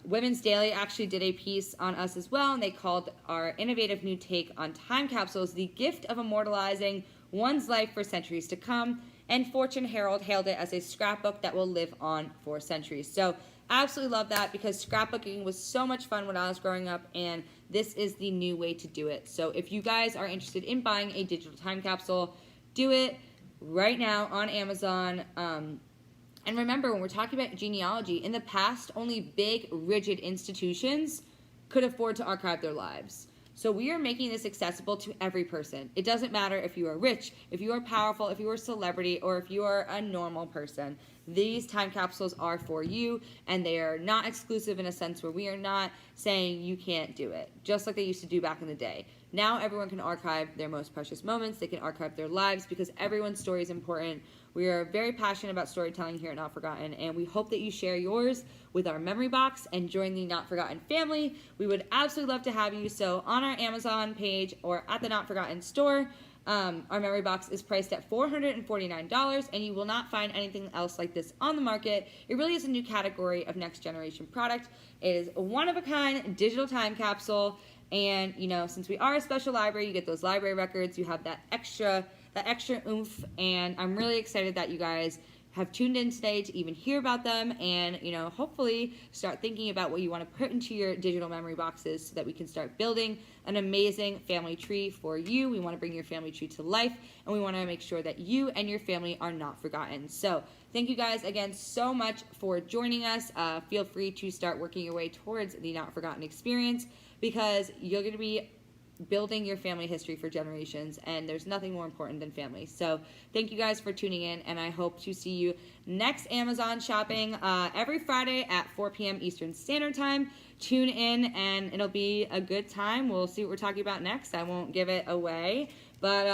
Women's Daily actually did a piece on us as well, and they called our innovative new take on time capsules the gift of immortalizing one's life for centuries to come, and Fortune Herald hailed it as a scrapbook that will live on for centuries. So absolutely love that, because scrapbooking was so much fun when I was growing up, and this is the new way to do it. So if you guys are interested in buying a digital time capsule, do it right now on Amazon. And remember, when we're talking about genealogy, in the past, only big, rigid institutions could afford to archive their lives. So we are making this accessible to every person. It doesn't matter if you are rich, if you are powerful, if you are a celebrity, or if you are a normal person. These time capsules are for you, and they are not exclusive in a sense where we are not saying you can't do it, just like they used to do back in the day. Now everyone can archive their most precious moments. They can archive their lives, because everyone's story is important. We are very passionate about storytelling here at Not Forgotten, and we hope that you share yours with our memory box and join the Not Forgotten family. We would absolutely love to have you. So on our Amazon page or at the Not Forgotten store, our memory box is priced at $449, and you will not find anything else like this on the market. It really is a new category of next generation product. It is a one-of-a-kind digital time capsule, and you know, since we are a special library, you get those library records, you have that extra oomph, and I'm really excited that you guys have tuned in today to even hear about them, and you know, hopefully start thinking about what you want to put into your digital memory boxes so that we can start building an amazing family tree for you. We want to bring your family tree to life, and we want to make sure that you and your family are not forgotten. So thank you guys again so much for joining us. Feel free to start working your way towards the Not Forgotten experience, because you're going to be building your family history for generations, and there's nothing more important than family. So thank you guys for tuning in, and I hope to see you next Amazon shopping every Friday at 4 p.m. Eastern Standard Time. Tune in, and it'll be a good time. We'll see what we're talking about next. I won't give it away, but